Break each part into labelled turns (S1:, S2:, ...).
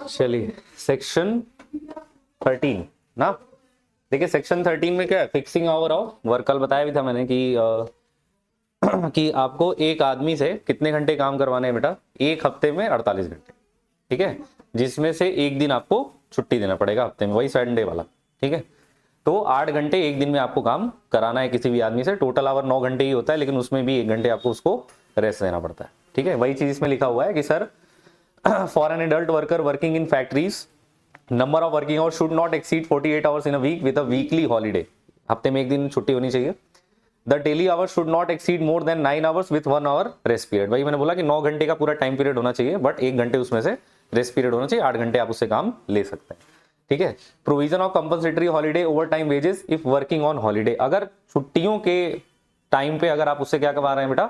S1: चलिए सेक्शन 13 ना, देखिए सेक्शन 13 में क्या है, फिक्सिंग आवर ऑफ वर्क। कल बताया भी था मैंने कि कि आपको एक आदमी से कितने घंटे काम करवाने हैं बेटा, एक हफ्ते में 48 घंटे, ठीक है, जिसमें से एक दिन आपको छुट्टी देना पड़ेगा हफ्ते में, वही संडे वाला, ठीक है। तो 8 घंटे एक दिन में आपको काम कराना है किसी भी आदमी से। टोटल आवर 9 घंटे ही होता है, लेकिन उसमें भी 1 घंटे आपको उसको रेस्ट देना पड़ता है, ठीक है। वही चीज इसमें लिखा हुआ है कि sir for an adult worker working in factories number of working hours should not exceed 48 hours in a week with a weekly holiday. हफ्ते में एक दिन छुट्टी होनी चाहिए। The daily hours should not exceed more than 9 hours with 1 hour rest period. वही मैंने बोला कि 9 घंटे का पूरा टाइम पीरियड होना चाहिए, बट 1 घंटे उसमें से रेस्ट पीरियड होना चाहिए। 8 घंटे आप उससे काम ले सकते हैं, ठीक है। Provision of compensatory holiday over time wages if working on holiday. अगर छुट्टियों के टाइम पे अगर आप उससे क्या करवा रहे हैं बेटा,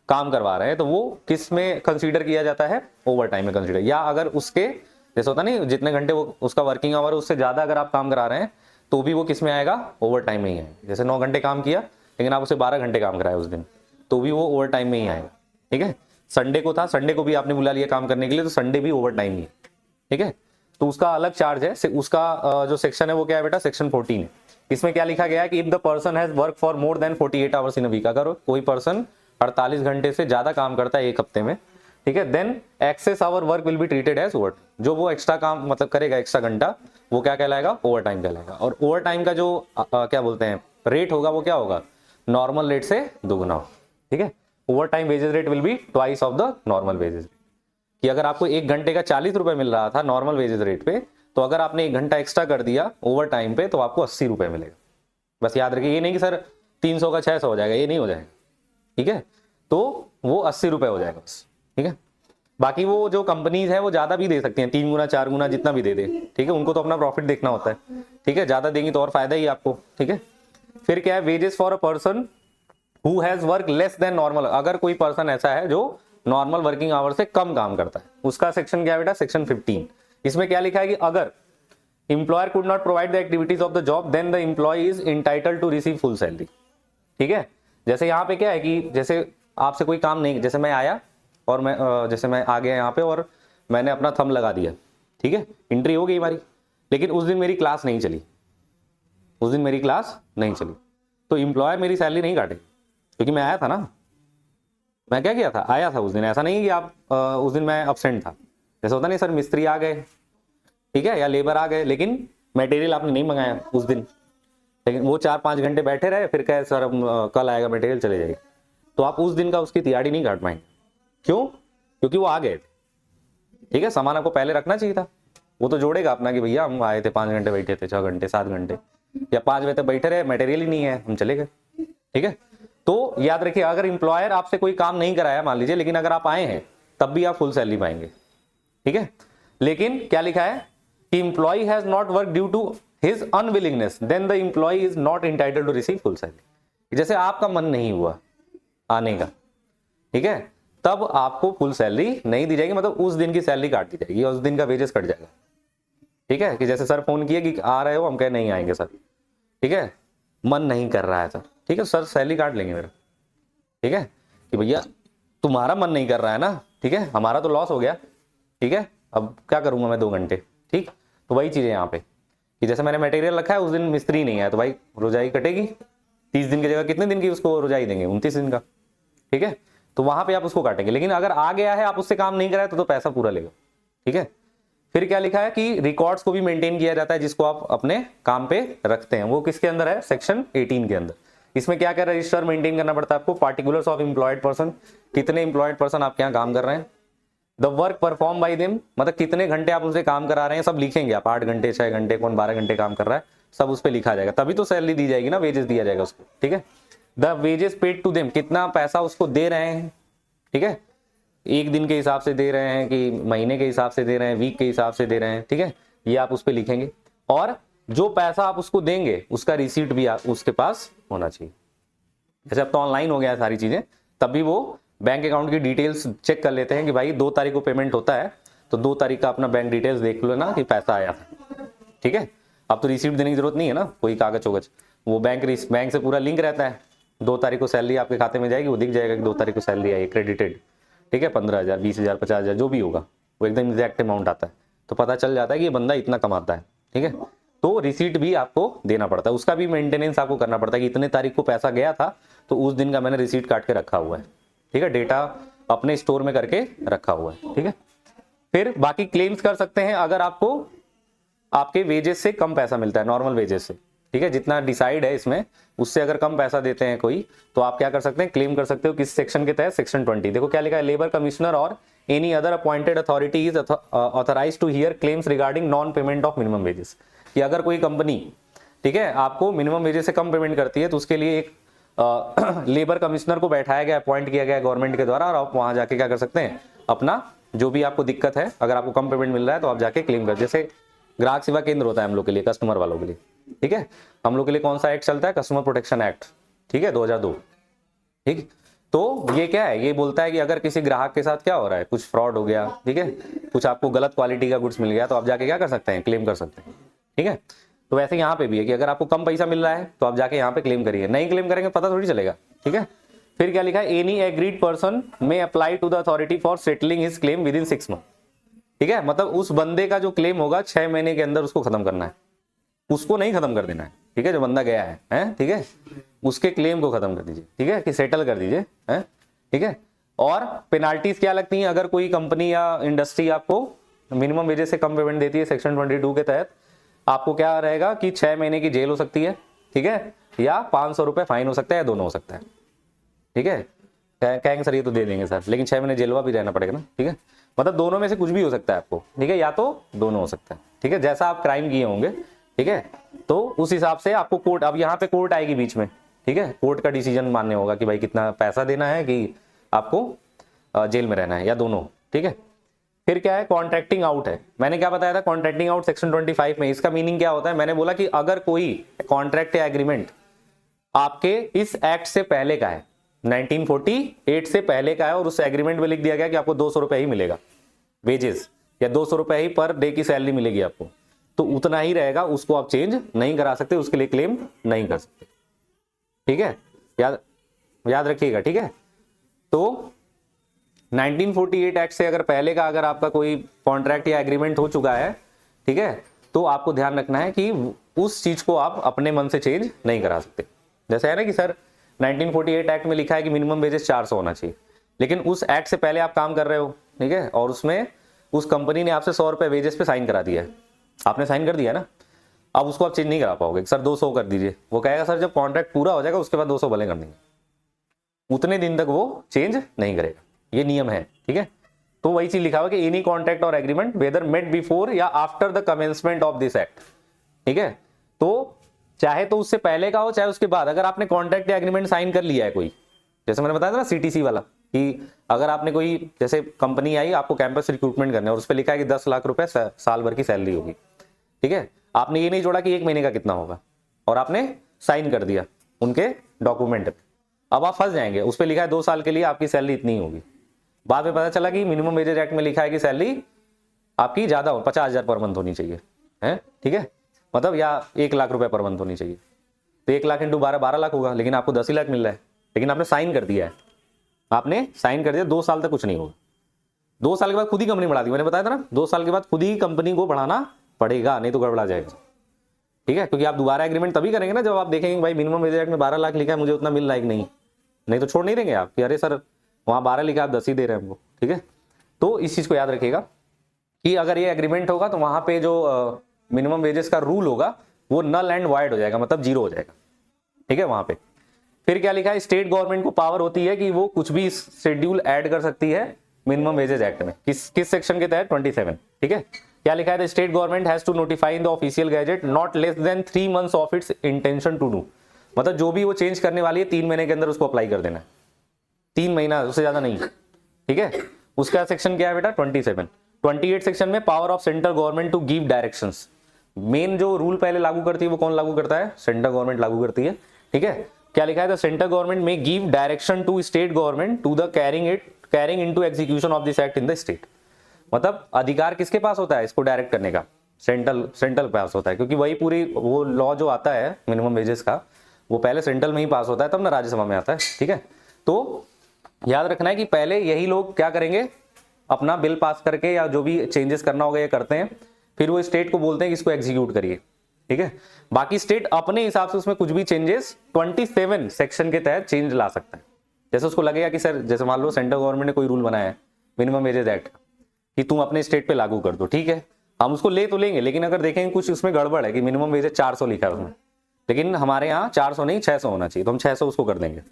S1: काम करवा रहे हैं, तो वो किस में कंसीडर किया जाता है, ओवर टाइम में कंसीडर। या अगर उसके जैसे होता नहीं, जितने घंटे वो उसका वर्किंग आवर उससे ज्यादा अगर आप काम करा रहे हैं तो भी वो किस में आएगा, ओवर टाइम में ही आएगा। जैसे 9 घंटे काम किया लेकिन आप उसे 12 घंटे काम कराए उस दिन, तो भी वो ओवर टाइम में ही आएगा, ठीक है। संडे को था, संडे को भी आपने बुला लिया काम करने के लिए, तो संडे भी ओवर टाइम ही है, ठीक है। तो उसका अलग चार्ज है। उसका जो सेक्शन है वो क्या है बेटा, सेक्शन 14 है। इसमें क्या लिखा गया है कि if the person has work for more than 48 hours in a week, अगर कोई पर्सन 48 घंटे से ज्यादा काम करता है एक हफ्ते में, ठीक है, then excess hour work will be treated as over. जो वो एक्स्ट्रा काम मतलब करेगा, एक्स्ट्रा घंटा, वो क्या कहलाएगा, ओवर टाइम कहलाएगा। और ओवर टाइम का जो क्या बोलते हैं रेट होगा, वो क्या होगा, नॉर्मल रेट से दुगुना हो, ठीक है। Over time wages rate will be twice of the normal wages. कि अगर आपको 1 घंटे का 40 रुपए मिल रहा था नॉर्मल वेजेस रेट पे, तो अगर आपने 1 घंटा एक्स्ट्रा कर दिया ओवर टाइम पे, तो आपको 80 रुपए मिलेगा। बस याद रखिए, ये नहीं कि सर 300 का 600 हो जाएगा, ये नहीं हो जाएगा, ठीक है। तो वो 80 रुपए हो जाएगा बस, ठीक है। बाकी वो जो कंपनीज है वो ज्यादा भी दे सकती हैं, 3 गुना 4 गुना जितना भी दे दे, ठीक है। उनको तो अपना प्रॉफिट देखना होता है, ठीक है। ज्यादा देंगी तो और फायदा ही आपको, ठीक है। फिर क्या है, wages for a person who has work less than normal. अगर कोई पर्सन ऐसा है जो नॉर्मल वर्किंग आवर से कम काम करता है, उसका सेक्शन क्या है बेटा, सेक्शन 15। इसमें क्या लिखा है कि अगर employer could not provide the activities of the job, then the employ is entitled to receive full salary, ठीक है। जैसे यहाँ पे क्या है कि जैसे आपसे कोई काम नहीं, जैसे मैं आया और मैं जैसे मैं आ गया यहाँ पे और मैंने अपना थंब लगा दिया, ठीक है, एंट्री हो गई हमारी, लेकिन उस दिन मेरी क्लास नहीं चली, उस दिन मेरी क्लास नहीं चली, तो एम्प्लॉयर मेरी सैलरी नहीं काटेगा, क्योंकि मैं आया था ना। मैं क्या किया था, आया था उस दिन। ऐसा नहीं कि आप उस दिन मैं अब्सेंट था। जैसे होता नहीं सर, मिस्त्री आ गए, ठीक है, या लेबर आ गए, लेकिन मटेरियल आपने नहीं मंगाया उस दिन, लेकिन वो 4-5 घंटे बैठे रहे, फिर कहे सर कल आएगा मटेरियल, चले जाएगा, तो आप उस दिन का उसकी दिहाड़ी नहीं काट पाएंगे। क्यों, क्योंकि वो आ गए थे, ठीक है। सामान आपको पहले रखना चाहिए था। वो तो जोड़ेगा अपना कि भैया हम आए थे, 5 घंटे बैठे थे, 6 घंटे 7 घंटे, या 5 बजे तक बैठे रहे, मटेरियल ही नहीं है, हम चले गए, ठीक है। तो याद रखिए, अगर इंप्लॉयर आपसे कोई काम नहीं कराया मान लीजिए, लेकिन अगर आप आए हैं तब भी आप फुल सैलरी पाएंगे, ठीक है। लेकिन क्या लिखा है कि employ has not work due to his unwillingness, then the employ is not entitled to receive full salary. जैसे आपका मन नहीं हुआ आने का, ठीक है, तब आपको फुल सैलरी नहीं दी जाएगी, मतलब उस दिन की सैलरी काट दी जाएगी और उस दिन का वेजेस कट जाएगा, ठीक है। कि जैसे सर फोन किए कि आ रहे हो, हम कहे नहीं आएंगे सर, ठीक है, मन नहीं कर रहा है सर, ठीक है, सर सैलरी काट लेंगे मेरा, ठीक है। कि भैया तुम्हारा मन नहीं कर रहा है ना, ठीक है, हमारा तो लॉस हो गया, ठीक है, अब क्या करूंगा मैं 2 घंटे, ठीक। तो वही चीज है यहाँ पे कि जैसे मैंने मटेरियल रखा है, उस दिन मिस्त्री नहीं है, तो भाई रोजाई कटेगी। 30 दिन की जगह कितने दिन की उसको रोजाई देंगे, 29 दिन का, ठीक है। तो वहां पे आप उसको काटेंगे। लेकिन अगर आ गया है, आप उससे काम नहीं कराए, तो पैसा पूरा लेगा, ठीक है। फिर क्या लिखा है कि रिकॉर्ड्स को भी मेंटेन किया जाता है, जिसको आप अपने काम पे रखते हैं। वो किसके अंदर है, सेक्शन 18 के अंदर। इसमें क्या क्या रजिस्टर मेंटेन करना पड़ता है आपको, पार्टिकुलर्स ऑफ एम्प्लॉयड पर्सन, कितने एम्प्लॉयड पर्सन आपके यहाँ काम कर रहे हैं, the work perform by them, मतलब कितने घंटे आप उनसे काम करा रहे हैं, सब लिखेंगे आप, 8 घंटे 6 घंटे, कौन 12 घंटे काम कर रहा है, सब उस पर लिखा जाएगा, तभी तो सैलरी दी जाएगी ना, वेजेस दिया जाएगा उसको, ठीक है। The wages paid to them, कितना पैसा उसको दे रहे हैं, ठीक है, 1 दिन के हिसाब से दे रहे हैं कि महीने के हिसाब से दे रहे हैं, वीक के हिसाब से दे रहे हैं, ठीक है, ये आप उस पर लिखेंगे। और जो पैसा आप उसको देंगे उसका रिसीट भी उसके पास होना चाहिए। जैसे अब तो ऑनलाइन हो गया है सारी चीजें, तब भी वो बैंक अकाउंट की डिटेल्स चेक कर लेते हैं कि भाई 2 तारीख को पेमेंट होता है, तो 2 तारीख का अपना बैंक डिटेल्स देख लो ना कि पैसा आया था, ठीक है। अब तो रिसीट देने की जरूरत नहीं है ना, कोई कागज वोगज, वो बैंक से पूरा लिंक रहता है। 2 तारीख को सैलरी आपके खाते में जाएगी, वो दिख जाएगा कि 2 तारीख को सैलरी आई, क्रेडिटेड, ठीक है, 15,000 20,000 50,000 जो भी होगा, वो एकदम एग्जैक्ट अमाउंट आता है, तो पता चल जाता है कि ये बंदा इतना कमाता है, ठीक है। तो रिसीट भी आपको देना पड़ता है, उसका भी मेंटेनेंस आपको करना पड़ता है कि इतने तारीख को पैसा गया था तो उस दिन का मैंने रिसीट काट के रखा हुआ है, ठीक है, डेटा अपने स्टोर में करके रखा हुआ है, ठीक है। फिर बाकी क्लेम्स कर सकते हैं अगर आपको आपके वेजेस से कम पैसा मिलता है, नॉर्मल वेजेस से, ठीक है, जितना डिसाइड है इसमें उससे अगर कम पैसा देते हैं कोई, तो आप क्या कर सकते हैं, क्लेम कर सकते हो। किस सेक्शन के तहत? सेक्शन 20। देखो क्या लिखा है, labour commissioner or any other appointed authority is authorise to hear claims regarding non payment of minimum wages. कि अगर कोई कंपनी, ठीक है, आपको मिनिमम वेजेस से कम पेमेंट करती है तो उसके लिए एक लेबर कमिश्नर को बैठाया गया, अपॉइंट किया गया गवर्नमेंट के द्वारा, और आप वहां जाके क्या कर सकते हैं, अपना जो भी आपको दिक्कत है, अगर आपको कम पेमेंट मिल रहा है तो आप जाके क्लेम कर। जैसे ग्राहक सेवा केंद्र होता है हम लोग के लिए, कस्टमर वालों के लिए, ठीक है, हम लोग के लिए कौन सा एक्ट चलता है, कस्टमर प्रोटेक्शन एक्ट, ठीक है, 2002, ठीक। तो ये क्या है, ये बोलता है कि अगर किसी ग्राहक के साथ क्या हो रहा है, कुछ फ्रॉड हो गया, ठीक है, कुछ आपको गलत क्वालिटी का गुड्स मिल गया, तो आप जाके क्या कर सकते हैं, क्लेम कर सकते हैं, ठीक है। तो वैसे यहाँ पे भी है कि अगर आपको कम पैसा मिल रहा है तो आप जाके यहाँ पे क्लेम करिए, नहीं क्लेम करेंगे पता थोड़ी चलेगा, ठीक है। फिर क्या लिखा है, any agreed person may apply to the authority for settling his claim within 6 month, ठीक है, मतलब उस बंदे का जो क्लेम होगा 6 महीने के अंदर उसको खत्म करना है, उसको नहीं खत्म कर देना है, ठीक है, जो बंदा गया है, ठीक है, उसके क्लेम को खत्म कर दीजिए, ठीक है, कि सेटल कर दीजिए, है, ठीक है। और पेनाल्टीज क्या लगती हैं अगर कोई कंपनी या इंडस्ट्री आपको मिनिमम वेजेस से कम पेमेंट देती है, सेक्शन 22 के तहत आपको क्या रहेगा कि 6 महीने की जेल हो सकती है, ठीक है, या 500 रुपए फाइन हो सकता है, या दोनों हो सकता है, ठीक है। कहेंगे सर ये तो दे देंगे सर, लेकिन 6 महीने जेलवा भी रहना पड़ेगा ना, ठीक है, मतलब दोनों में से कुछ भी हो सकता है आपको, ठीक है, या तो दोनों हो सकता है, ठीक है, जैसा आप क्राइम किए होंगे, ठीक है, तो उस हिसाब से आपको कोर्ट, अब यहाँ पे कोर्ट आएगी बीच में, ठीक है, कोर्ट का डिसीजन मानने होगा कि भाई कितना पैसा देना है कि आपको जेल में रहना है, या दोनों, ठीक है। फिर क्या है, कॉन्ट्रैक्टिंग आउट है, मैंने क्या बताया था, कॉन्ट्रैक्टिंग आउट सेक्शन 25 में। इसका मीनिंग क्या होता है, मैंने बोला कि अगर कोई कॉन्ट्रैक्ट या एग्रीमेंट आपके इस एक्ट से पहले का है, 1948 से पहले का है, और उस एग्रीमेंट में लिख दिया गया कि आपको 200 रुपए ही मिलेगा वेजेस, या 200 रुपए ही पर डे की सैलरी मिलेगी आपको, तो उतना ही रहेगा, उसको आप चेंज नहीं करा सकते, उसके लिए क्लेम नहीं कर सकते, ठीक है, याद रखिएगा, ठीक है। तो 1948 एक्ट से अगर पहले का अगर आपका कोई कॉन्ट्रैक्ट या एग्रीमेंट हो चुका है, ठीक है, तो आपको ध्यान रखना है कि उस चीज को आप अपने मन से चेंज नहीं करा सकते। जैसे है ना कि सर 1948 एक्ट में लिखा है कि मिनिमम वेजेस 400 होना चाहिए, लेकिन उस एक्ट से पहले आप काम कर रहे हो, ठीक है, और उसमें उस कंपनी ने आपसे 100 रुपए वेजेस पे साइन करा दिया है, आपने साइन कर दिया ना, अब उसको आप चेंज नहीं करा पाओगे, सर 200 कर दीजिए, वो कहेगा सर जब कॉन्ट्रैक्ट पूरा हो जाएगा उसके बाद 200 भले कर देंगे, उतने दिन तक वो चेंज नहीं करेगा, ये नियम है, ठीक है। तो वही चीज लिखा हुआ कि एनी कॉन्ट्रैक्ट और एग्रीमेंट वेदर मेड बिफोर या after the commencement of this act, ठीक है, तो चाहे तो उससे पहले का हो चाहे उसके बाद, अगर आपने कॉन्ट्रैक्ट या एग्रीमेंट साइन कर लिया है कोई, जैसे मैंने बताया था ना सीटीसी वाला, कि अगर आपने कोई, जैसे कंपनी आई आपको कैंपस रिक्रूटमेंट करना है और उस पर लिखा है कि 10 लाख रुपए साल भर की सैलरी होगी, ठीक है, आपने ये नहीं जोड़ा कि 1 महीने का कितना होगा, और आपने साइन कर दिया उनके डॉक्यूमेंट पे, अब आप फंस जाएंगे, उस पर लिखा है 2 साल के लिए आपकी सैलरी इतनी होगी, बाद में पता चला कि मिनिमम वेजेस एक्ट में लिखा है कि सैलरी आपकी ज्यादा हो, 50,000 पर मंथ होनी चाहिए, है, ठीक है, मतलब या 1 लाख रुपए पर मंथ होनी चाहिए, तो 1 लाख इंटू 12 लाख होगा, लेकिन आपको 10 ही लाख मिल रहा है, लेकिन आपने साइन कर दिया है, आपने साइन कर दिया, 2 साल तक कुछ नहीं होगा, 2 साल के बाद खुद ही कंपनी बढ़ा दी, मैंने बताया था ना, 2 साल के बाद खुद ही कंपनी को बढ़ाना पड़ेगा, नहीं तो गड़बड़ा जाएगा, ठीक है, क्योंकि आप दोबारा एग्रीमेंट तभी करेंगे ना जब आप देखेंगे भाई मिनिमम वेज एक्ट में 12 लाख लिखा है, मुझे उतना मिल रहा है कि नहीं तो छोड़ नहीं देंगे आप कि अरे सर वहां 12 लिखा, आप 10 ही दे रहे हैं हमको, ठीक है। तो इस चीज को याद रखिएगा कि अगर ये एग्रीमेंट होगा तो वहां पे जो मिनिमम वेजेस का रूल होगा वो नल एंड वाइड हो जाएगा, मतलब जीरो हो जाएगा, ठीक है, वहां पे। फिर क्या लिखा है, स्टेट गवर्नमेंट को पावर होती है कि वो कुछ भी शेड्यूल ऐड कर सकती है मिनिमम वेजेस एक्ट में, किस सेक्शन के तहत, 27, ठीक है। क्या लिखा है, the state government has to notify in the official gazette not less than 3 months of its intention to do, मतलब जो भी वो चेंज करने वाली है 3 महीने के अंदर उसको अप्लाई कर देना है, 3 महीना, उससे ज्यादा नहीं, ठीक है। उसका सेक्शन क्या है बेटा, 27। 28 सेक्शन में power of central government to give directions, main जो रूल पहले लागू करती है वो कौन लागू करता है, सेंट्रल गवर्नमेंट लागू करती है, ठीक है। क्या लिखा है, the central government may give direction to state government to the carrying into execution of this act in the state, मतलब अधिकार किसके पास होता है इसको डायरेक्ट करने का, सेंट्रल पास होता है, क्योंकि वही पूरी वो लॉ जो आता है मिनिमम वेजेस का वो पहले सेंट्रल में ही पास होता है, तब ना राज्यसभा में आता है, ठीक है। तो याद रखना है कि पहले यही लोग क्या करेंगे, अपना बिल पास करके या जो भी चेंजेस करना होगा ये करते हैं, फिर वो स्टेट को बोलते हैं कि इसको एग्जीक्यूट करिए, ठीक है। बाकी स्टेट अपने हिसाब से उसमें कुछ भी चेंजेस 27 सेक्शन के तहत चेंज ला सकता है। जैसे उसको लगेगा कि सर, जैसे मान लो सेंट्रल गवर्नमेंट ने कोई रूल बनाया है मिनिमम वेजेस एक्ट कि तुम अपने स्टेट पे लागू कर दो, ठीक है, हम उसको ले तो लेंगे, लेकिन अगर देखेंगे कुछ उसमें गड़बड़ है कि मिनिमम वेजेस 400 लिखा है उसमें, लेकिन हमारे यहाँ 400 नहीं 600 होना चाहिए, तो हम 600 उसको कर देंगे।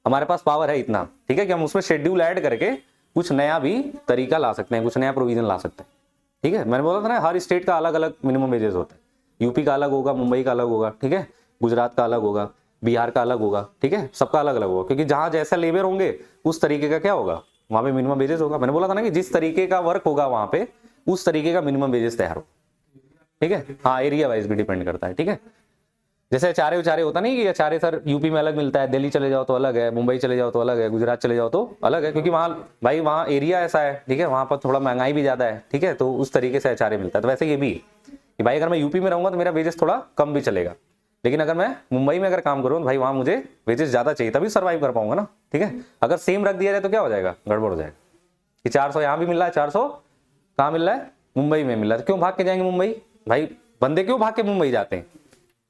S1: हमारे पास पावर है इतना, ठीक है, कि हम उसमें शेड्यूल ऐड करके कुछ नया भी तरीका ला सकते हैं, कुछ नया प्रोविजन ला सकते हैं, ठीक है। मैंने बोला था ना, हर स्टेट का अलग अलग मिनिमम वेजेस होता है। यूपी का अलग होगा, मुंबई का अलग होगा, ठीक है, गुजरात का अलग होगा, बिहार का अलग होगा, ठीक है, सबका अलग अलग होगा, क्योंकि जहां जैसा लेबर होंगे उस तरीके का क्या होगा, वहां पे मिनिमम वेजेस होगा। मैंने बोला था ना कि जिस तरीके का वर्क होगा वहां पे उस तरीके का मिनिमम वेजेस तैयार हो, ठीक है। हाँ, एरिया वाइज भी डिपेंड करता है, ठीक है। जैसे अचारे उचारे होता नहीं कि अचारे सर यूपी में अलग मिलता है, दिल्ली चले जाओ तो अलग है, मुंबई चले जाओ तो अलग है, गुजरात चले जाओ तो अलग है, क्योंकि वहाँ भाई वहाँ एरिया ऐसा है, ठीक है, वहाँ पर थोड़ा महंगाई भी ज्यादा है, ठीक है, तो उस तरीके से अचारे मिलता है। तो वैसे ये भी कि भाई अगर मैं यूपी में रहूंगा तो मेरा वेजेस थोड़ा कम भी चलेगा, लेकिन अगर मैं मुंबई में अगर काम करूँ तो भाई वहाँ मुझे वेजेस ज्यादा चाहिए, तभी सर्वाइव कर पाऊंगा ना, ठीक है। अगर सेम रख दिया जाए तो क्या हो जाएगा, गड़बड़ हो जाएगा कि 400 यहाँ भी मिल रहा है, 400 कहाँ मिल रहा है, मुंबई में मिल रहा है, तो क्यों भाग के जाएंगे मुंबई, भाई बंदे क्यों भाग के मुंबई जाते हैं।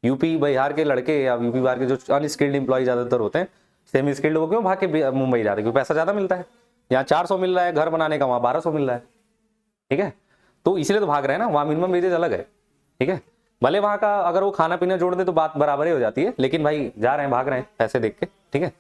S1: यूपी बिहार के लड़के या यूपी बिहार के जो अनस्किल्ड एम्प्लॉय ज्यादातर होते हैं, सेमी स्किल्ड, वो क्यों भाग के मुंबई जाते हैं, क्योंकि पैसा ज्यादा मिलता है। यहाँ 400 मिल रहा है घर बनाने का, वहां 1200 मिल रहा है, ठीक है, तो इसलिए तो भाग रहे हैं ना, वहां मिनिमम वेजेस अलग है, ठीक है। भले वहां का अगर वो खाना पीना जोड़ दे तो बात बराबर ही हो जाती है, लेकिन भाई जा रहे हैं, भाग रहे हैं पैसे देख के, ठीक है।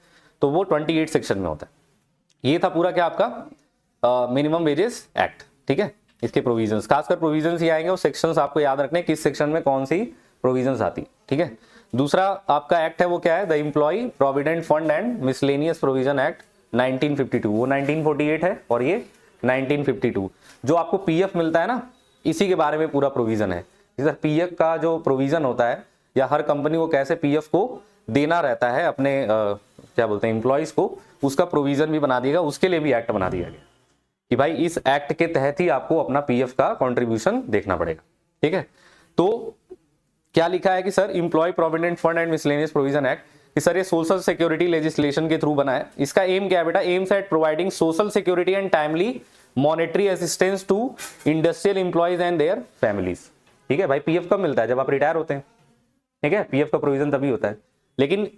S1: तो वो 28 सेक्शन में होता है। ये था पूरा क्या आपका मिनिमम वेजेस एक्ट, ठीक है। इसके प्रोविजंस, खासकर प्रोविजंस ही आएंगे और सेक्शंस आपको याद रखने किस सेक्शन में कौन सी प्रोविजंस आती, ठीक है। दूसरा आपका एक्ट है वो क्या है, the employ provident fund and miscellaneous provision act 1952, वो 1948 है और ये 1952। जो आपको पीएफ मिलता है ना, इसी के बारे में पूरा प्रोविजन है। जैसे पीएफ का जो प्रोविजन होता है, या हर कंपनी को कैसे पीएफ को देना रहता है अपने क्या बोलते हैं एम्प्लॉयज को, उसका प्रोविजन भी बना दिएगा, उसके लिए भी एक्ट बना दिया गया कि भाई इस एक्ट के तहत ही आपको अपना पीएफ का कंट्रीब्यूशन देखना पड़ेगा, ठीक है। तो क्या लिखा है कि sir employ provident fund and miscellaneous provision act, कि सर ये सोशल सिक्योरिटी लेजिस्लेशन के थ्रू बना है। इसका एम क्या है बेटा, aims at providing social security and timely monetary assistance to industrial employees and their families, ठीक है। भाई पीएफ कब मिलता है, जब आप रिटायर होते हैं, ठीक है, पीएफ का प्रोविजन तभी होता है। लेकिन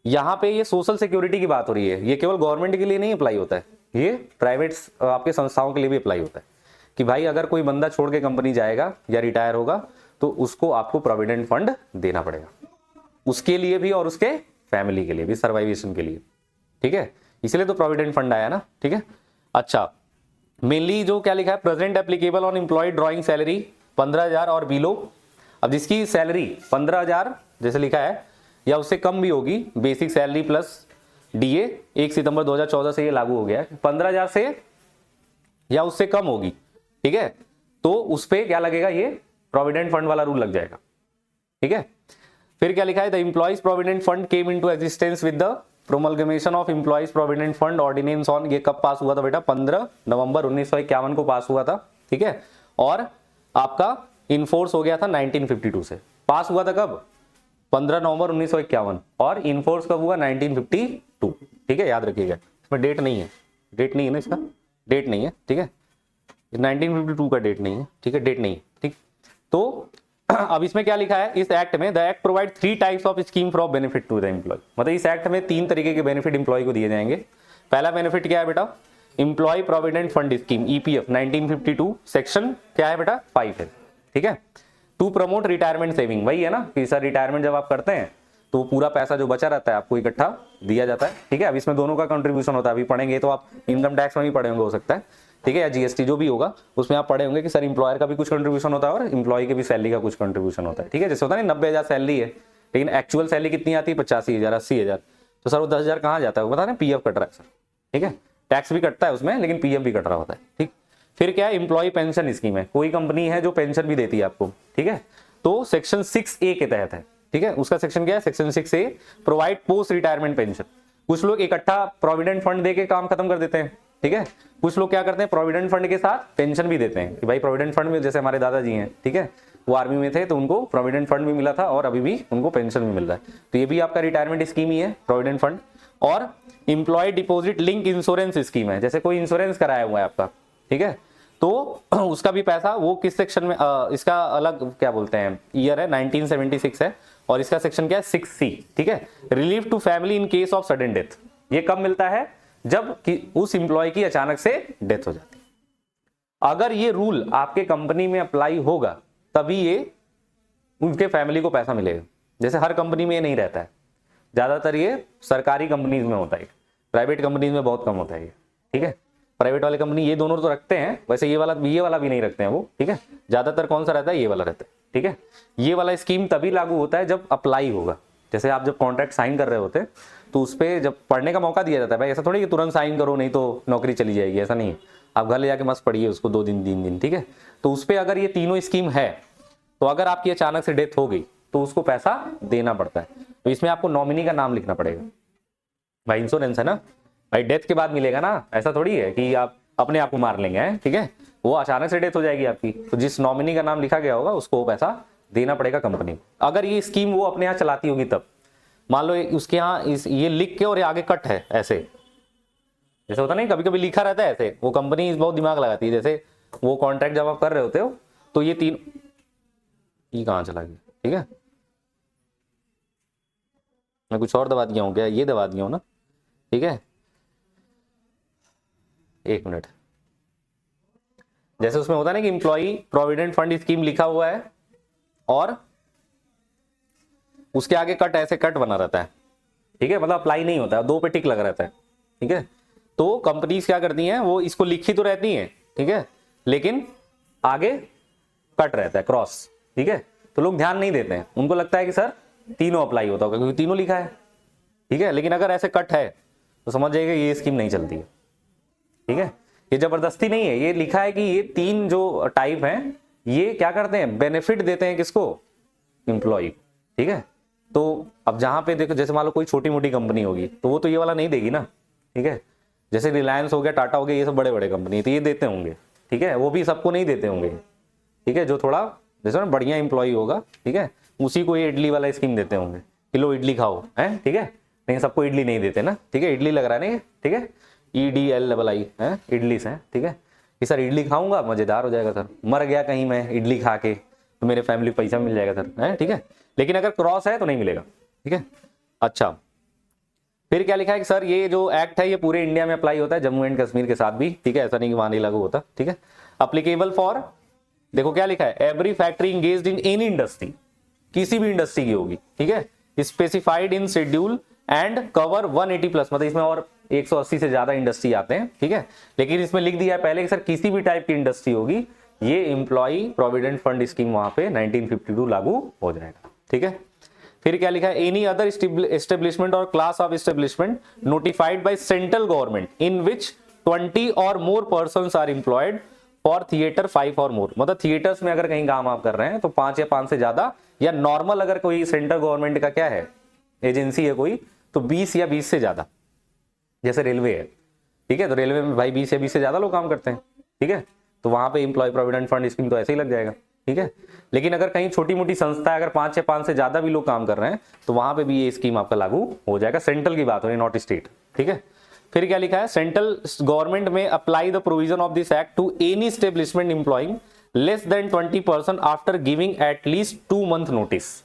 S1: यहाँ पे ये सोशल सिक्योरिटी की बात हो रही है, ये केवल गवर्नमेंट के लिए नहीं अप्लाई होता है, ये प्राइवेट आपके संस्थाओं के लिए भी अप्लाई होता है कि भाई अगर कोई बंदा छोड़ के कंपनी जाएगा या रिटायर होगा तो उसको आपको प्रोविडेंट फंड देना पड़ेगा, उसके लिए भी और उसके फैमिली के लिए भी, सर्वाइवेशन के लिए, ठीक है। इसलिए तो प्रोविडेंट फंड आया ना, ठीक है। अच्छा, मेनली जो क्या लिखा है, present applicable on employ drawing salary 15,000 or below. अब जिसकी सैलरी 15,000 जैसे लिखा है या उससे कम भी होगी, बेसिक सैलरी प्लस डीए 1 सितंबर 2014 से ये लागू हो गया है, 15,000 से या उससे कम होगी, ठीक है, तो उस पर क्या लगेगा, ये प्रोविडेंट फंड वाला रूल लग जाएगा, ठीक है। फिर क्या लिखा है, the employees provident fund came into existence with the promulgation of employees provident fund ordinance on, ये कब पास हुआ था बेटा, 15 नवंबर 1951 को पास हुआ था, ठीक है। और आपका इनफोर्स हो गया था 1952 से, पास हुआ था कब, 15 नवंबर 1951, और इनफोर्स कब हुआ 1952, ठीक है, याद रखिएगा। इसमें डेट नहीं है, डेट नहीं है ना, इसका डेट नहीं है, ठीक है, 1952 का डेट नहीं है, ठीक है, डेट नहीं है, ठीक। तो अब इसमें क्या लिखा है, इस एक्ट में, the act provide 3 types of scheme for benefit to the employ, मतलब इस एक्ट में 3 तरीके के बेनिफिट एम्प्लॉय को दिए जाएंगे। पहला बेनिफिट क्या है बेटा, employ provident fund scheme EPF 1952 section क्या है बेटा 5 है, ठीक है। टू प्रमोट रिटायरमेंट सेविंग, वही है ना कि सर रिटायरमेंट जब आप करते हैं तो पूरा पैसा जो बचा रहता है आपको इकट्ठा दिया जाता है, ठीक है। अब इसमें दोनों का कंट्रीब्यूशन होता है, अभी पढ़ेंगे तो आप इनकम टैक्स में भी पढ़े होंगे हो सकता है, ठीक है, या जीएसटी जो भी होगा उसमें आप पढ़े होंगे कि सर इंप्लॉयर का भी कुछ कंट्रीब्यूशन होता है और इंप्लॉय के भी सैलरी का कुछ कंट्रीब्यूशन होता है, ठीक है। जैसे होता है ना 90,000 सैलरी है, लेकिन एक्चुअल सैलरी कितनी आती है 85,000 80,000, तो सर वो 10,000 कहाँ जाता है, वो बता दें पीएफ कट रहा है सर, ठीक है, टैक्स भी कटता है उसमें लेकिन पीएफ भी कट रहा होता है, ठीक। फिर क्या है, इंप्लॉय पेंशन स्कीम है, कोई कंपनी है जो पेंशन भी देती है आपको, ठीक है, तो सेक्शन 6A के तहत है, ठीक है। उसका सेक्शन क्या है, section 6A provide post retirement pension. कुछ लोग इकट्ठा प्रोविडेंट फंड देके काम खत्म कर देते हैं, ठीक है, कुछ लोग क्या करते हैं प्रोविडेंट फंड के साथ पेंशन भी देते हैं कि भाई प्रोविडेंट फंड में, जैसे हमारे दादाजी हैं, ठीक है, वो आर्मी में थे तो उनको प्रोविडेंट फंड भी मिला था और अभी भी उनको पेंशन भी मिल रहा है, तो ये भी आपका रिटायरमेंट स्कीम ही है प्रोविडेंट फंड। और employ deposit link insurance scheme है, जैसे कोई इंश्योरेंस कराया हुआ है आपका, ठीक है। तो उसका भी पैसा वो किस सेक्शन में, इसका अलग क्या बोलते हैं, ईयर है 1976 है, और इसका सेक्शन क्या है 6C, ठीक है। Relief to family in case of sudden death, ये कब मिलता है, जब कि उस इंप्लॉय की अचानक से डेथ हो जाती है। अगर ये रूल आपके कंपनी में अप्लाई होगा तभी ये उनके फैमिली को पैसा मिलेगा। जैसे हर कंपनी में ये नहीं रहता है, ज्यादातर ये सरकारी कंपनीज में होता है, प्राइवेट कंपनीज में बहुत कम होता है ये, ठीक है। प्राइवेट वाले कंपनी ये दोनों तो रखते हैं, वैसे ये वाला भी नहीं रखते हैं वो, ठीक है। ज्यादातर कौन सा रहता है, ये वाला रहता है, ठीक है। ये वाला स्कीम तभी लागू होता है जब अप्लाई होगा। जैसे आप जब कॉन्ट्रैक्ट साइन कर रहे होते हैं तो उस पर जब पढ़ने का मौका दिया जाता है, भाई ऐसा थोड़ी कि तुरंत साइन करो नहीं तो नौकरी चली जाएगी, ऐसा नहीं है। आप घर ले जाके मस्त पढ़िए उसको 2 दिन 3 दिन, ठीक है। तो उस पर अगर ये तीनों स्कीम है तो अगर आपकी अचानक से डेथ हो गई तो उसको पैसा देना पड़ता है। तो इसमें आपको नॉमिनी का नाम लिखना पड़ेगा। भाई इंश्योरेंस है ना भाई, डेथ के बाद मिलेगा ना, ऐसा थोड़ी है कि आप अपने आप को मार लेंगे, हैं, ठीक है। वो अचानक से डेथ हो जाएगी आपकी, तो जिस नॉमिनी का नाम लिखा गया होगा उसको वो पैसा देना पड़ेगा कंपनी को। अगर ये स्कीम वो अपने यहाँ चलाती होगी तब, मान लो उसके यहाँ ये लिख के और ये आगे कट है ऐसे, जैसे होता नहीं कभी कभी लिखा रहता है ऐसे, वो कंपनी बहुत दिमाग लगाती है। जैसे वो कॉन्ट्रैक्ट जब आप कर रहे होते हो तो ये तीन, ये कहाँ चला गया, ठीक है। मैं कुछ और दबा दिया हूँ क्या, ये दबा दिया हूँ ना, ठीक है। 1 मिनट। जैसे उसमें होता है ना कि एम्प्लॉई प्रोविडेंट फंड स्कीम लिखा हुआ है और उसके आगे कट ऐसे कट बना रहता है, ठीक है, मतलब अप्लाई नहीं होता है, 2 पे टिक लगा रहता है, ठीक है। तो कंपनीज क्या करती हैं, वो इसको लिखी तो रहती हैं, ठीक है, लेकिन आगे कट रहता है क्रॉस, ठीक है। तो लोग ध्यान नहीं देते हैं, उनको लगता है कि सर तीनों अप्लाई होता होगा क्योंकि तीनों लिखा है, ठीक है। लेकिन अगर ऐसे कट है तो समझ जाइएगा ये स्कीम नहीं चलती है, ठीक है। ये जबरदस्ती नहीं है, ये लिखा है कि ये 3 जो टाइप हैं ये क्या करते हैं, बेनिफिट देते हैं किसको, एम्प्लॉय, ठीक है। तो अब जहां पे देखो, जैसे मान लो कोई छोटी मोटी कंपनी होगी तो वो तो ये वाला नहीं देगी ना, ठीक है। जैसे रिलायंस हो गया, टाटा हो गया, ये सब बड़े बड़े कंपनी तो ये देते होंगे, ठीक है। वो भी सबको नहीं देते होंगे, ठीक है। जो थोड़ा जैसे ना बढ़िया इंप्लॉय होगा, ठीक है, उसी को ये इडली वाला स्कीम देते होंगे, किलो इडली खाओ, है, ठीक है। नहीं सबको इडली नहीं देते ना, ठीक है। इडली लग रहा है नहीं, ठीक है, EDLII है, इडली से, ठीक है। कि सर इडली खाऊंगा मजेदार हो जाएगा सर, मर गया कहीं मैं इडली खा के तो मेरे फैमिली को पैसा मिल जाएगा सर, है, ठीक है। लेकिन अगर क्रॉस है तो नहीं मिलेगा, ठीक है। अच्छा, फिर क्या लिखा है कि सर ये जो एक्ट है ये पूरे इंडिया में अप्लाई होता है, जम्मू एंड कश्मीर के साथ भी, ठीक है, ऐसा नहीं कि वहां नहीं लागू होता, ठीक है। अप्लीकेबल फॉर, देखो क्या लिखा है, every factory engaged in any industry, किसी भी इंडस्ट्री की होगी, ठीक है, specified in schedule and cover 180 plus, मतलब इसमें और 180 से ज्यादा इंडस्ट्री आते हैं, ठीक है। लेकिन इसमें लिख दिया है पहले कि सर किसी भी टाइप की इंडस्ट्री होगी, ये एम्प्लॉय प्रोविडेंट फंड स्कीम वहां पे 1952 लागू हो जाएगा, ठीक है। फिर क्या लिखा है, any other establishment or class of establishment notified by central government in which 20 or more persons are employed for theatre 5 or मोर, मतलब थिएटर्स में अगर कहीं काम आप कर रहे हैं तो 5 या 5 से ज्यादा, या नॉर्मल अगर कोई सेंट्रल गवर्नमेंट का क्या है एजेंसी है कोई, तो 20 या 20 से ज्यादा, जैसे रेलवे है, ठीक है। तो रेलवे में भाई 20 या 20 से ज्यादा लोग काम करते हैं, ठीक है। तो वहां पे एम्प्लॉय प्रोविडेंट फंड स्कीम तो ऐसे ही लग जाएगा, ठीक है। लेकिन अगर कहीं छोटी मोटी संस्था है, अगर 5 या 5 से ज्यादा भी लोग काम कर रहे हैं तो वहां पे भी ये स्कीम आपका लागू हो जाएगा। सेंट्रल की बात हो रही है, नॉट स्टेट, ठीक है। फिर क्या लिखा है, central government may apply the provision of this act to any establishment employing less than 20% after giving at least 2 month notice,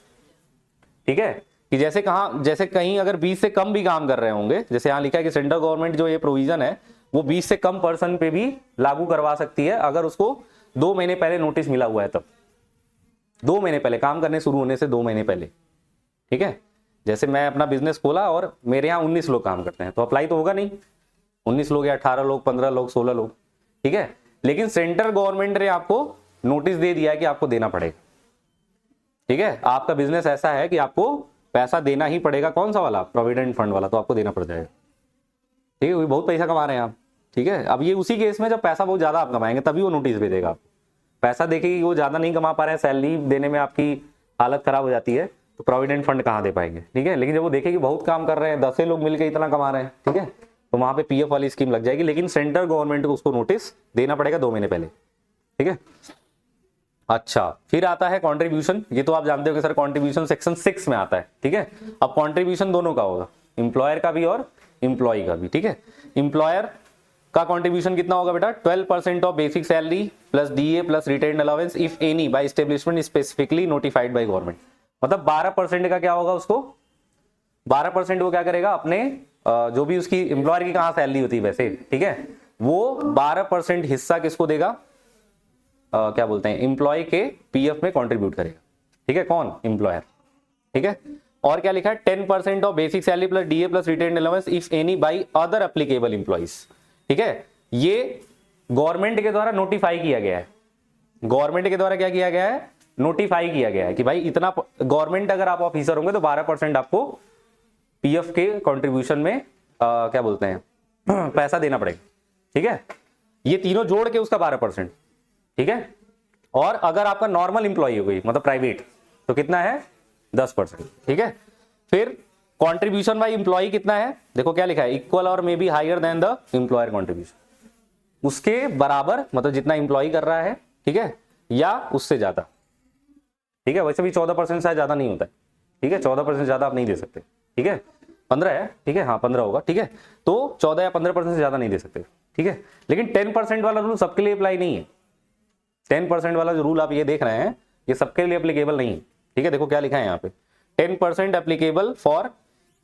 S1: ठीक है। कि जैसे कहीं अगर 20 से कम भी काम कर रहे होंगे, जैसे यहां लिखा है कि सेंट्रल गवर्नमेंट जो ये प्रोविजन है वो 20 से कम पर्सन पे भी लागू करवा सकती है अगर उसको 2 महीने पहले नोटिस मिला हुआ है तब, 2 महीने पहले, काम करने शुरू होने से 2 महीने पहले, ठीक है। जैसे मैं अपना बिजनेस खोला और मेरे यहाँ 19 लोग काम करते हैं तो अप्लाई तो होगा नहीं, 19 लोग या 18 लोग, 15 लोग, 16 लोग, ठीक है। लेकिन सेंट्रल गवर्नमेंट ने आपको नोटिस दे दिया है कि आपको देना पड़ेगा, ठीक है। आपका बिजनेस ऐसा है कि आपको पैसा देना ही पड़ेगा, कौन सा वाला, प्रोविडेंट फंड वाला, तो आपको देना पड़ जाएगा, ठीक है। बहुत पैसा कमा रहे हैं आप, ठीक है। अब ये उसी केस में जब पैसा बहुत ज्यादा आप कमाएंगे तभी वो नोटिस भेजेगा। पैसा देखेगी वो ज्यादा नहीं कमा पा रहे हैं, सैलरी देने में आपकी हालत खराब हो जाती है तो प्रोविडेंट फंड कहाँ दे पाएंगे, ठीक है। लेकिन जब वो देखेगी बहुत काम कर रहे हैं, 10 लोग मिलकर इतना कमा रहे हैं, ठीक है, तो वहां पे PF वाली स्कीम लग जाएगी। लेकिन सेंट्रल गवर्नमेंट को उसको नोटिस देना पड़ेगा 2 महीने पहले, ठीक है। अच्छा, फिर आता है कंट्रीब्यूशन, ये तो आप जानते हो कि सर कंट्रीब्यूशन सेक्शन 6 में आता है, ठीक है। अब कंट्रीब्यूशन दोनों का होगा, एम्प्लॉयर का भी और एम्प्लॉय का भी, ठीक है। एम्प्लॉयर का कंट्रीब्यूशन कितना होगा बेटा 12% of basic salary plus DA plus retain allowance if any by establishment specifically notified by government. मतलब 12% का क्या होगा, उसको 12% वो क्या करेगा अपने जो भी उसकी एम्प्लॉयर की कहां सैलरी होती है वैसे, ठीक है, वो 12% हिस्सा किसको देगा, क्या बोलते हैं, एम्प्लॉय के पीएफ में कंट्रीब्यूट करेगा, ठीक है, कौन, एम्प्लॉयर, ठीक है। और क्या लिखा है 10% of basic salary plus DA plus retain allowance if any by other applicable employees, ठीक है। ये गवर्नमेंट के द्वारा नोटिफाई किया गया है, गवर्नमेंट के द्वारा क्या किया गया है, नोटिफाई किया गया है कि भाई इतना, गवर्नमेंट अगर आप ऑफिसर होंगे तो 12% आपको पीएफ के कंट्रीब्यूशन में क्या बोलते हैं पैसा देना पड़ेगा, ठीक है। ये तीनों जोड़ के उसका 12%, ठीक है। और अगर आपका नॉर्मल इंप्लॉय हो गई मतलब प्राइवेट, तो कितना है 10%, ठीक है। फिर कंट्रीब्यूशन बाय इंप्लॉय कितना है, देखो क्या लिखा है, equal or may be higher than the employer contribution, उसके बराबर मतलब जितना इंप्लॉय कर रहा है, ठीक है, या उससे ज्यादा, ठीक है। वैसे भी 14% से ज्यादा नहीं होता है, ठीक है, 14% ज्यादा आप नहीं दे सकते, ठीक है, 15 है, ठीक है, हाँ 15 होगा, ठीक है। तो 14 या 15% से ज्यादा नहीं दे सकते, ठीक है। लेकिन 10% वाला रूल सबके लिए अप्लाई नहीं है, 10% वाला जो रूल आप ये देख रहे हैं ये सबके लिए एप्लीकेबल नहीं है, ठीक है। देखो क्या लिखा है यहाँ पे, 10% applicable for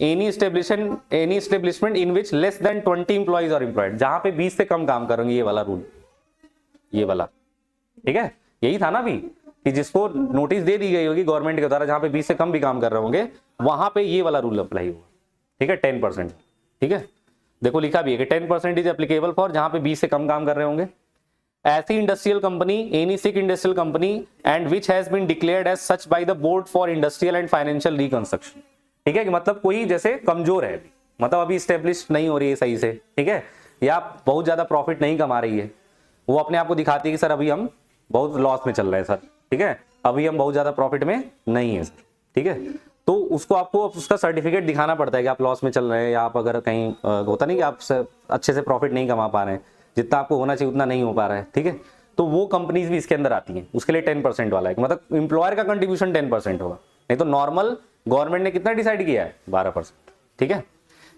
S1: any establishment in which less than 20 employees और एम्प्लॉयड, जहां पे 20 से कम काम करेंगे, ये वाला रूल, ये वाला, ठीक है। यही था ना अभी कि जिसको नोटिस दे दी गई होगी गवर्नमेंट के द्वारा, जहां पे 20 से कम भी काम कर रहे होंगे, वहां पे ये वाला रूल अप्लाई होगा, ठीक है, 10%, ठीक है। देखो लिखा भी है कि 10% इज एप्लीकेबल फॉर, जहां पे 20 से कम काम कर रहे होंगे, ऐसी industrial company, any sick industrial company and which has been declared as such by the board for industrial and financial reconstruction, ठीक है। कि मतलब कोई जैसे कमजोर है, मतलब अभी स्टेब्लिश नहीं हो रही है सही से, ठीक है, या बहुत ज्यादा प्रॉफिट नहीं कमा रही है, वो अपने आप को दिखाती है कि सर अभी हम बहुत लॉस में चल रहे हैं सर, ठीक है, अभी हम बहुत ज्यादा प्रॉफिट में नहीं है सर, ठीक है। तो उसको आपको उसका सर्टिफिकेट दिखाना पड़ता है कि आप लॉस में चल रहे हैं, या आप अगर कहीं होता नहीं कि आप अच्छे से प्रॉफिट नहीं कमा पा रहे हैं, जितना आपको होना चाहिए उतना नहीं हो पा रहा है, ठीक है। तो वो कंपनीज भी इसके अंदर आती हैं, उसके लिए 10% वाला है, मतलब इंप्लॉयर का कंट्रीब्यूशन 10% होगा, नहीं तो नॉर्मल गवर्नमेंट ने कितना डिसाइड किया है 12%, ठीक है।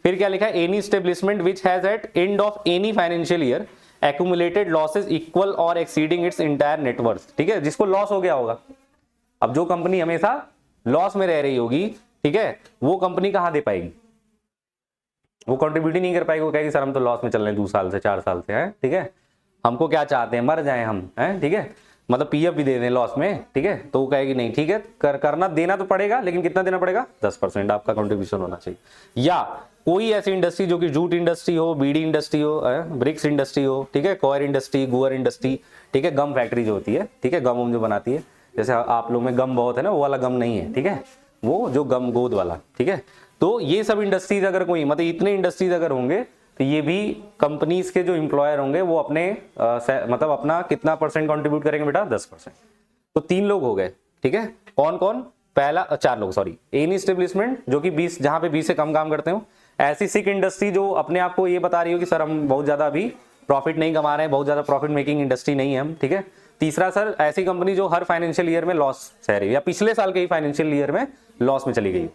S1: फिर क्या लिखा है, any establishment which has at end of any financial year accumulated losses equal or exceeding its entire net worth, ठीक है, जिसको लॉस हो गया होगा। अब जो कंपनी हमेशा लॉस में रह रही होगी, ठीक है, वो कंपनी कहां दे पाएगी, वो कंट्रीब्यूट ही नहीं कर पाएगी, वो कहेगी सर हम तो लॉस में चल रहे हैं 2 साल से 4 साल से, हैं, ठीक है, हमको क्या चाहते हैं, मर जाएं हम, हैं, ठीक है, मतलब पीएफ भी दे दें लॉस में, ठीक है। तो वो कहेगी नहीं, ठीक है, करना देना तो पड़ेगा, लेकिन कितना देना पड़ेगा, 10% आपका कंट्रीब्यूशन होना चाहिए। या कोई ऐसी इंडस्ट्री जो कि जूट इंडस्ट्री हो, बीड़ी इंडस्ट्री हो, ब्रिक्स इंडस्ट्री हो, ठीक है, कॉयर इंडस्ट्री, गुअर इंडस्ट्री, ठीक है, गम फैक्ट्री जो होती है, ठीक है, गम जो बनाती है, जैसे आप लोग में गम बहुत है ना, वो वाला गम नहीं है, ठीक है, वो जो गम गोद वाला, ठीक है। तो ये सब इंडस्ट्रीज अगर कोई, मतलब इतने इंडस्ट्रीज अगर होंगे, तो ये भी कंपनीज के जो एम्प्लॉयर होंगे वो अपने मतलब अपना कितना परसेंट कंट्रीब्यूट करेंगे बेटा, 10%। तो 3 लोग हो गए, ठीक है, कौन कौन, पहला 4 लोग, सॉरी, एनी एस्टेब्लिशमेंट जो कि 20, जहां पे 20 से कम काम करते हो, ऐसी सिक इंडस्ट्री जो अपने आप को ये बता रही हो कि सर हम बहुत ज्यादा अभी प्रॉफिट नहीं कमा रहे हैं, बहुत ज्यादा प्रॉफिट मेकिंग इंडस्ट्री नहीं है हम, ठीक है। तीसरा सर, ऐसी कंपनी जो हर फाइनेंशियल ईयर में लॉस सह रही है, या पिछले साल के ही फाइनेंशियल ईयर में लॉस में चली गई,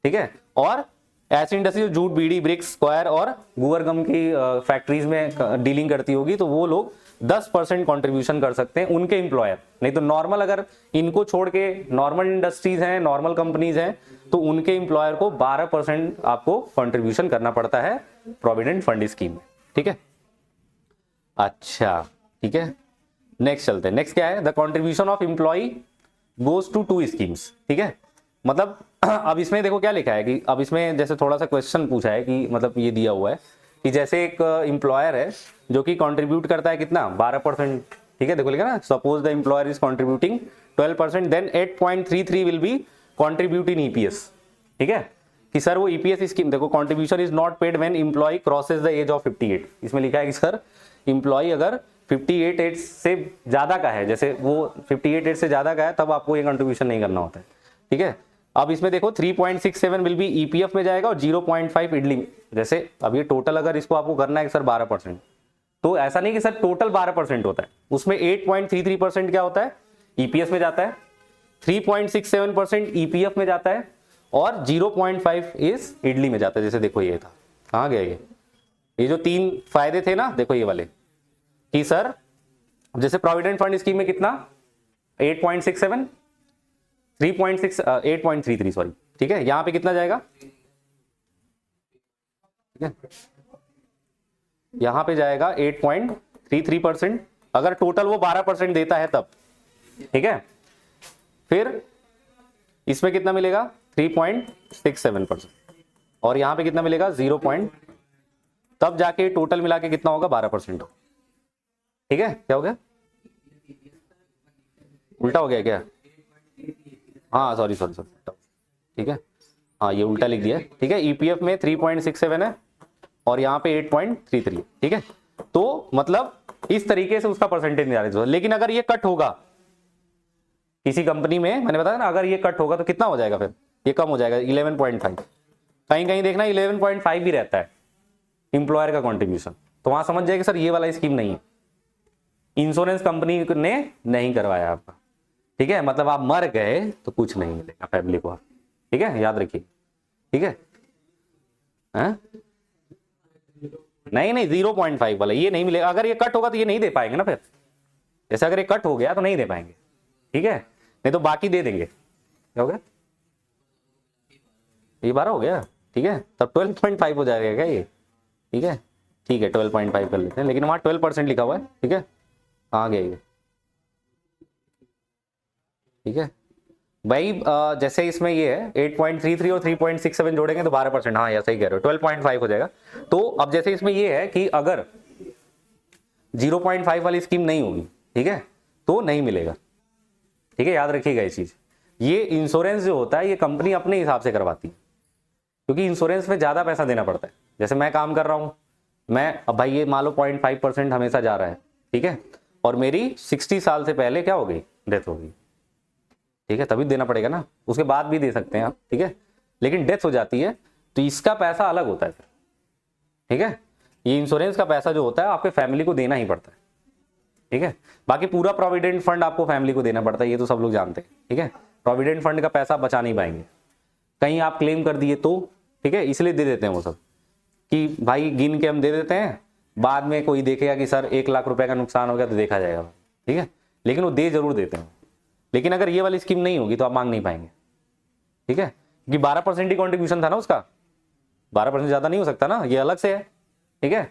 S1: ठीक है। और ऐसी इंडस्ट्री जो जूट, बीड़ी, ब्रिक्स, स्क्वायर और गुअर गम की फैक्ट्रीज में डीलिंग करती होगी, तो वो लोग 10% कंट्रीब्यूशन कर सकते हैं, उनके एम्प्लॉयर। नहीं तो नॉर्मल अगर इनको छोड़ के नॉर्मल इंडस्ट्रीज हैं, नॉर्मल कंपनीज हैं, तो उनके एम्प्लॉयर को 12% आपको कंट्रीब्यूशन करना पड़ता है प्रोविडेंट फंड स्कीम में, ठीक है। अच्छा, ठीक है, नेक्स्ट चलते हैं। नेक्स्ट क्या है, the contribution of employ goes to 2 schemes, ठीक है। मतलब अब इसमें देखो क्या लिखा है कि अब इसमें जैसे थोड़ा सा क्वेश्चन पूछा है कि मतलब ये दिया हुआ है कि जैसे एक एम्प्लॉयर है जो कि कंट्रीब्यूट करता है कितना, 12%, ठीक है। देखो लिखा ना, suppose the employer is contributing 12%, then 8.33 will be contribute in EPS, ठीक है। कि सर वो ईपीएस स्कीम, देखो contribution is not paid when employ crosses the age of 58, इसमें लिखा है कि सर एम्प्लॉय अगर 58 एज से ज्यादा का है, जैसे वो 58 एज से ज्यादा का है, तब आपको ये कंट्रीब्यूशन नहीं करना होता है, ठीक है। अब इसमें देखो 3.67 विल बी ईपीएफ में जाएगा और 0.5 इडली, जैसे अब ये टोटल अगर इसको आपको करना है सर 12%, तो ऐसा नहीं कि सर टोटल 12% होता है, उसमें 8.33% क्या होता है, ईपीएस में जाता है, 3.67% ईपीएफ में जाता है, और 0.5 इस इडली में जाता है। जैसे देखो ये था, कहाँ गया ये, ये जो 3 फायदे थे ना, देखो ये वाले कि सर जैसे प्रोविडेंट फंड स्कीम में कितना 8.67 3.6 8.33 सॉरी, ठीक है, यहां पे कितना जाएगा, ठीक है, यहां पे जाएगा 8.33%, अगर टोटल वो 12% देता है तब, ठीक है। फिर इसमें कितना मिलेगा 3.67%, और यहां पे कितना मिलेगा 0. तब जाके टोटल मिला के कितना होगा 12%, ठीक है। क्या हो गया, उल्टा हो गया क्या, हाँ सॉरी, ठीक है, हाँ ये उल्टा लिख दिया, ठीक है। ईपीएफ में 3.67 है और यहाँ पे 8.33, ठीक है। तो मतलब इस तरीके से उसका परसेंटेज निर्धारित होगा। लेकिन अगर ये कट होगा किसी कंपनी में, मैंने बताया ना, अगर ये कट होगा तो कितना हो जाएगा, फिर ये कम हो जाएगा 11.5, कहीं कहीं देखना 11.5 भी रहता है इंप्लॉयर का कंट्रीब्यूशन, तो वहां समझ जाएगा सर ये वाला स्कीम नहीं है, इंश्योरेंस कंपनी ने नहीं करवाया आपका, ठीक है। मतलब आप मर गए तो कुछ नहीं मिलेगा फैमिली को, ठीक है, याद रखिए, ठीक है। नहीं 0.5 वाला ये नहीं मिलेगा, अगर ये कट होगा तो ये नहीं दे पाएंगे ना फिर, जैसे अगर ये कट हो गया तो नहीं दे पाएंगे, ठीक है, नहीं तो बाकी दे देंगे। क्या हो गया, ये 12 हो गया, ठीक है, तब 12.5 हो जाएगा क्या ये, ठीक है, ठीक है 12.5 कर लेते हैं, लेकिन वहां 12% लिखा हुआ है, ठीक है, आ गया ये, ठीक है भाई। जैसे इसमें ये है 8.33 और 3.67 जोड़ेंगे तो 12%, हाँ यार सही कह रहे हो, 12.5 हो जाएगा। तो अब जैसे इसमें ये है कि अगर 0.5 वाली स्कीम नहीं होगी, ठीक है, तो नहीं मिलेगा, ठीक है, याद रखिएगा ये चीज। ये इंश्योरेंस जो होता है ये कंपनी अपने हिसाब से करवाती है, क्योंकि इंश्योरेंस में ज्यादा पैसा देना पड़ता है। जैसे मैं काम कर रहा हूं, मैं अब भाई ये मान लो 0.5% हमेशा जा रहा है, ठीक है, और मेरी 60 साल से पहले क्या हो गई, डेथ हो गई, ठीक है, तभी देना पड़ेगा ना, उसके बाद भी दे सकते हैं आप, ठीक है, लेकिन डेथ हो जाती है तो इसका पैसा अलग होता है फिर, ठीक है। ये इंश्योरेंस का पैसा जो होता है आपके फैमिली को देना ही पड़ता है, ठीक है। बाकी पूरा प्रोविडेंट फंड आपको फैमिली को देना पड़ता है, ये तो सब लोग जानते हैं, ठीक है। प्रोविडेंट फंड का पैसा बचा नहीं पाएंगे, कहीं आप क्लेम कर दिए तो, ठीक है, इसलिए दे देते हैं वो सब कि भाई गिन के हम दे देते हैं, बाद में कोई देखेगा कि सर 1 लाख रुपए का नुकसान हो गया तो देखा जाएगा, ठीक है, लेकिन वो दे जरूर देते हैं। लेकिन अगर ये वाली स्कीम नहीं होगी तो आप मांग नहीं पाएंगे, ठीक है, क्योंकि 12% ही कॉन्ट्रीब्यूशन था ना उसका, 12% ज्यादा नहीं हो सकता ना, ये अलग से है, ठीक है।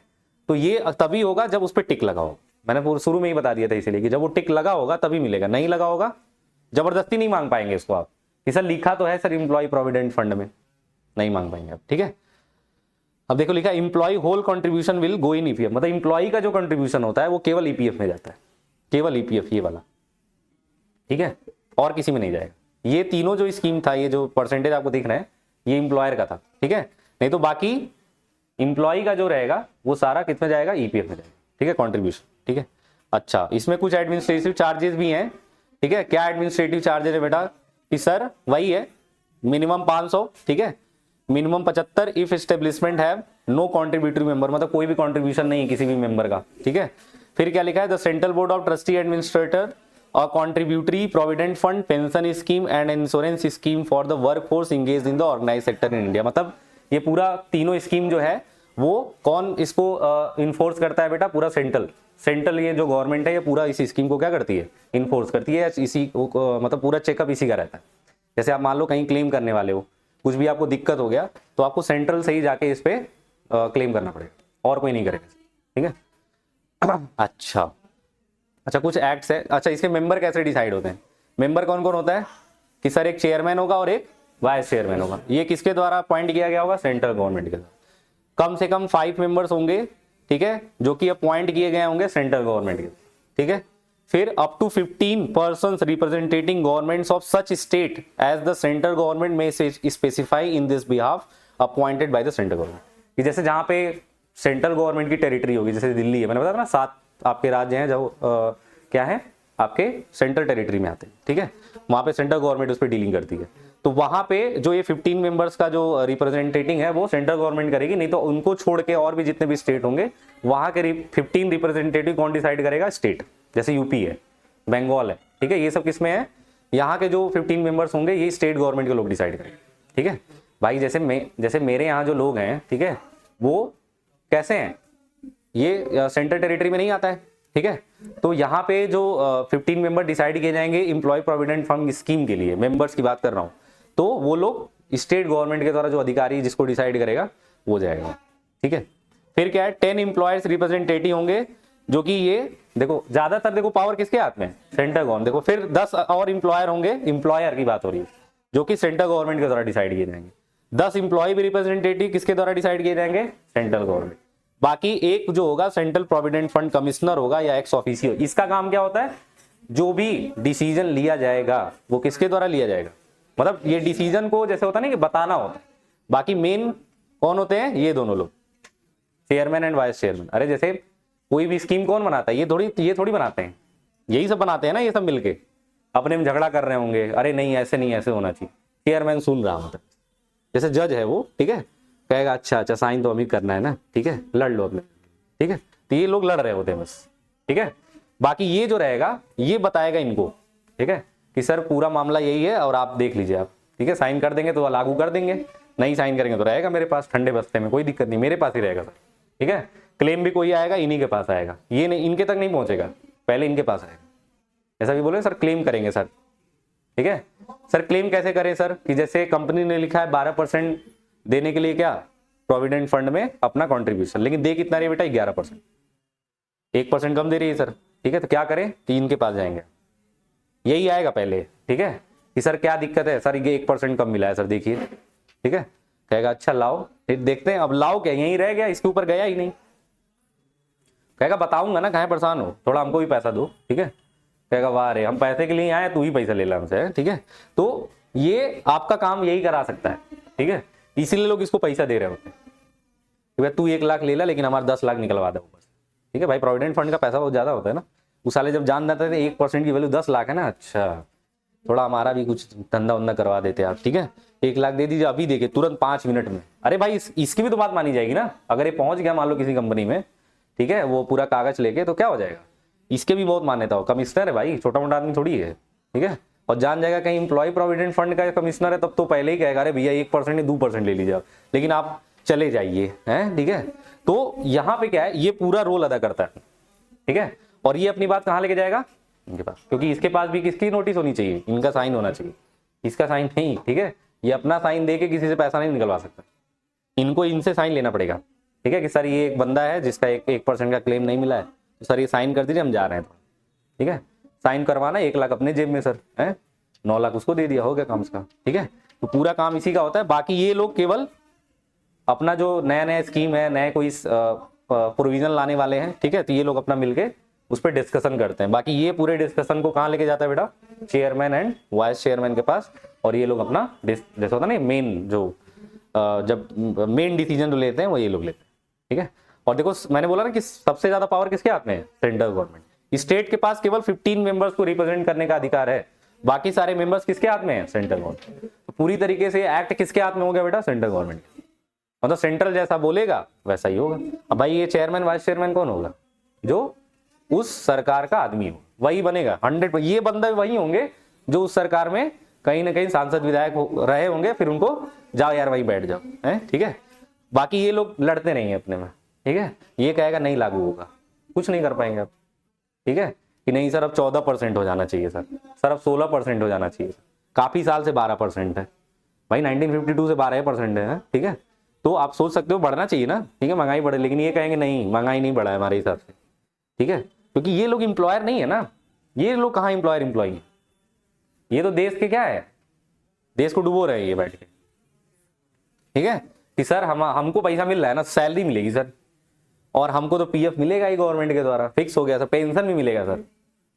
S1: तो ये तभी होगा जब उस पर टिक लगा होगा, मैंने शुरू में ही बता दिया था इसीलिए कि जब वो टिक लगा होगा तभी मिलेगा, नहीं लगा होगा जबरदस्ती नहीं मांग पाएंगे इसको आप कि सर लिखा तो है सर इंप्लॉय प्रोविडेंट फंड में, नहीं मांग पाएंगे आप, ठीक है। अब देखो लिखा employ whole contribution will go in EPF, मतलब इंप्लॉय का जो कंट्रीब्यूशन होता है वो केवल ईपीएफ में जाता है, केवल ईपीएफ ये वाला, ठीक है, और किसी में नहीं जाएगा। ये तीनों जो स्कीम था, ये जो परसेंटेज आपको दिख रहा है ये इंप्लॉयर का था, ठीक है, नहीं तो बाकी इंप्लॉय का जो रहेगा वो सारा कितने जाएगा, ईपीएफ में जाएगा, ठीक है, कंट्रीब्यूशन, ठीक है। अच्छा, इसमें कुछ एडमिनिस्ट्रेटिव चार्जेस भी हैं, ठीक है। क्या एडमिनिस्ट्रेटिव चार्जेस है बेटा कि सर वही है मिनिमम 500, ठीक है, मिनिमम 75 इफ एस्टेब्लिशमेंट है नो कॉन्ट्रीब्यूटरी मेंबर, मतलब कोई भी कॉन्ट्रीब्यूशन नहीं है किसी भी मेंबर का, ठीक है। फिर क्या लिखा है, the central board of trustee administrator or contributory provident fund pension scheme and insurance scheme for the workforce engage in the organise sector in India, मतलब ये पूरा तीनों स्कीम जो है वो कौन इसको इन्फोर्स करता है बेटा, पूरा सेंट्रल ये जो गवर्नमेंट है ये पूरा इस स्कीम को क्या करती है, इन्फोर्स करती है, इसी मतलब पूरा चेकअप इसी का रहता है। जैसे आप मान लो कहीं क्लेम करने वाले हो, कुछ भी आपको दिक्कत हो गया तो आपको सेंट्रल से ही जाके इस पे क्लेम करना पड़ेगा और कोई नहीं करेगा, ठीक है। अच्छा कुछ एक्ट्स है। अच्छा, इसके मेंबर कैसे डिसाइड होते हैं, मेंबर कौन कौन होता है कि सर एक चेयरमैन होगा और एक वाइस चेयरमैन होगा, ये किसके द्वारा अपॉइंट किया गया होगा, सेंट्रल गवर्नमेंट के द्वारा। कम से कम 5 मेंबर्स होंगे, ठीक है, जो कि अपॉइंट किए गए होंगे सेंट्रल गवर्नमेंट के, ठीक है। फिर up to 15 persons representing governments of such state as the central government may specify in this behalf appointed by the central government, कि जैसे जहां पे सेंट्रल गवर्नमेंट की टेरिटरी होगी, जैसे दिल्ली है, मैंने बताया ना 7 आपके राज्य हैं जो क्या है आपके सेंट्रल टेरिटरी में आते हैं, ठीक है, वहां पे सेंट्रल गवर्नमेंट उस पर डीलिंग करती है, तो वहां पे जो ये 15 मेंबर्स का जो रिप्रेजेंटेटिंग है वो सेंट्रल गवर्नमेंट करेगी, नहीं तो उनको छोड़ के और भी जितने भी स्टेट होंगे वहां के 15 रिप्रेजेंटेटिव कौन डिसाइड करेगा, स्टेट, जैसे यूपी है, बंगाल है, ठीक है, ये सब किसमें है, यहाँ के जो 15 मेंबर्स होंगे ये स्टेट गवर्नमेंट के लोग डिसाइड करेंगे, ठीक है भाई। जैसे मेरे यहाँ जो लोग हैं, ठीक है, वो कैसे हैं, ये सेंटर टेरिटरी में नहीं आता है, ठीक है। तो यहाँ पे जो 15 मेंबर डिसाइड किए जाएंगे एम्प्लॉय प्रोविडेंट फंड स्कीम के लिए, मेंबर्स की बात कर रहा हूँ, तो वो लोग स्टेट गवर्नमेंट के द्वारा जो अधिकारी जिसको डिसाइड करेगा वो जाएगा, ठीक है। फिर क्या है, 10 एम्प्लॉयर्स रिप्रेजेंटेटिव होंगे, जो कि ये देखो ज्यादातर देखो पावर किसके हाथ में, सेंट्रल गवर्नमेंट। देखो फिर 10 और एम्प्लॉयर होंगे, एम्प्लॉयर की बात हो रही है, जो कि सेंट्रल गवर्नमेंट के द्वारा डिसाइड किए जाएंगे। 10 एम्प्लॉय भी रिप्रेजेंटेटिव किसके द्वारा डिसाइड किए जाएंगे, सेंट्रल गवर्नमेंट। बाकी एक जो होगा सेंट्रल प्रोविडेंट फंड कमिश्नर होगा या एक्स ऑफिशियो। इसका काम क्या होता है, जो भी डिसीजन लिया जाएगा वो किसके द्वारा लिया जाएगा, मतलब ये डिसीजन को जैसे होता है ना कि बताना होता है। बाकी मेन कौन होते हैं, ये दोनों लोग, चेयरमैन एंड वाइस चेयरमैन। अरे जैसे कोई भी स्कीम कौन बनाता है, ये थोड़ी बनाते हैं, यही सब बनाते हैं ना, ये सब मिलके अपने में झगड़ा कर रहे होंगे, अरे नहीं ऐसे नहीं ऐसे होना चाहिए, चेयरमैन सुन रहा होता है, जैसे जज है वो, ठीक है, कहेगा अच्छा अच्छा साइन तो अभी करना है ना, ठीक है, लड़ लो अपने, ठीक है। तो ये लोग लड़ रहे होते हैं बस, ठीक है। बाकी ये जो रहेगा ये बताएगा इनको, ठीक है, कि सर पूरा मामला यही है और आप देख लीजिए आप, ठीक है, साइन कर देंगे तो लागू कर देंगे, नहीं साइन करेंगे तो रहेगा मेरे पास ठंडे बस्ते में, कोई दिक्कत नहीं, मेरे पास ही रहेगा सर, ठीक है। क्लेम भी कोई आएगा इन्हीं के पास आएगा, ये नहीं इनके तक नहीं पहुंचेगा, पहले इनके पास आएगा। ऐसा भी बोले सर क्लेम करेंगे सर, ठीक है। सर क्लेम कैसे करें सर, कि जैसे कंपनी ने लिखा है 12% देने के लिए क्या प्रोविडेंट फंड में अपना कंट्रीब्यूशन, लेकिन दे कितना रही है बेटा 11%, 1% कम दे रही है सर, ठीक है। तो क्या करें कि इनके पास जाएंगे, यही आएगा पहले, ठीक है, कि सर क्या दिक्कत है सर, ये 1% कम मिला है सर देखिए, ठीक है। कहेगा अच्छा लाओ, फिर देखते हैं, अब लाओ क्या यहीं रह गया, इसके ऊपर गया ही नहीं, कहेगा बताऊंगा ना, कहाँ परेशान हो, थोड़ा हमको भी पैसा दो, ठीक है। कहेगा वाह रे हम पैसे के लिए आए, तू ही पैसा ले ला हमसे, ठीक है। तो ये आपका काम यही करा सकता है, ठीक है, इसीलिए लोग इसको पैसा दे रहे होते हैं कि भाई तू 1 लाख ले ला लेकिन हमारा 10 लाख निकलवा दे ऊपर, ठीक है। भाई प्रोविडेंट फंड का पैसा बहुत ज्यादा होता है ना, उस साले जब जान जाते थे 1% की वैल्यू 10 लाख है ना, अच्छा थोड़ा हमारा भी कुछ धंधा वंदा करवा देते आप, ठीक है, 1 लाख दे दीजिए अभी, देखिए तुरंत 5 मिनट में। अरे भाई इसकी भी तो बात मानी जाएगी ना, अगर ये पहुंच गया मान लो किसी कंपनी में, ठीक है, वो पूरा कागज लेके, तो क्या हो जाएगा, इसके भी बहुत मान्यता हो, कमिश्नर है भाई, छोटा मोटा आदमी थोड़ी है, ठीक है। और जान जाएगा कहीं एम्प्लॉय प्रोविडेंट फंड का कमिश्नर है, तब तो पहले ही कहेगा अरे भैया 1% 2% ले लीजिए, लेकिन आप चले जाइए, हैं, ठीक है। तो यहाँ पे क्या है, ये पूरा रोल अदा करता है, ठीक है। और ये अपनी बात कहाँ लेके जाएगा, इनके पास, क्योंकि इसके पास भी किसकी नोटिस होनी चाहिए, इनका साइन होना चाहिए, इसका साइन नहीं, ठीक है। ये अपना साइन दे के किसी से पैसा नहीं निकलवा सकता, इनको इनसे साइन लेना पड़ेगा, ठीक है, कि सर ये एक बंदा है जिसका 1% का क्लेम नहीं मिला है, तो सर ये साइन कर दीजिए हम जा रहे हैं, ठीक है। साइन करवाना, 1 लाख अपने जेब में सर, है 9 लाख उसको दे दिया, हो गया काम उसका, ठीक है। तो पूरा काम इसी का होता है। बाकी ये लोग केवल अपना जो नया नया स्कीम है, नए कोई प्रोविजन लाने वाले हैं, ठीक है, तो ये लोग अपना मिलके उस पर डिस्कशन करते हैं। बाकी ये पूरे डिस्कशन को कहाँ लेके जाता है बेटा, चेयरमैन एंड वाइस चेयरमैन के पास, और ये लोग अपना जैसे होता है ना मेन जो जब मेन डिसीजन जो लेते हैं वो ये लोग लेते हैं, ठीक है। और देखो मैंने बोला ना कि सबसे ज्यादा पावर किसके हाथ में है, सेंट्रल गवर्नमेंट। स्टेट के पास केवल 15 मेंबर्स को रिप्रेजेंट करने का अधिकार है, बाकी सारे मेंबर्स किसके हाथ में है, सेंट्रल गवर्नमेंट। तो पूरी तरीके से एक्ट किसके हाथ में हो गया बेटा, सेंट्रल गवर्नमेंट, मतलब सेंट्रल जैसा बोलेगा वैसा ही होगा। अब भाई ये चेयरमैन वाइस चेयरमैन कौन होगा, जो उस सरकार का आदमी हो, वही बनेगा 100। ये बंदे वही होंगे जो उस सरकार में कहीं ना कहीं सांसद विधायक रहे होंगे, फिर उनको जाओ यार वही बैठ जाओ, है, ठीक है। बाकी ये लोग लड़ते नहीं है अपने में, ठीक है। ये कहेगा नहीं लागू होगा, कुछ नहीं कर पाएंगे आप, ठीक है, कि नहीं सर अब 14% हो जाना चाहिए सर अब 16% हो जाना चाहिए, काफी साल से 12% है भाई, 1952 से 12% है, ठीक है। तो आप सोच सकते हो बढ़ना चाहिए ना, ठीक है, महंगाई बढ़े, लेकिन ये कहेंगे नहीं महंगाई नहीं बढ़ा है हमारे हिसाब से, ठीक है, क्योंकि ये लोग एम्प्लॉयर नहीं है ना, ये लोग कहाँ एम्प्लॉयर एम्प्लॉय है, ये तो देश के क्या है, देश को डुबो रहे हैं ये बैठ के, ठीक है, कि सर हमको पैसा मिल रहा है ना, सैलरी मिलेगी सर, और हमको तो पीएफ मिलेगा ही गवर्नमेंट के द्वारा, फिक्स हो गया सर, पेंशन भी मिलेगा सर,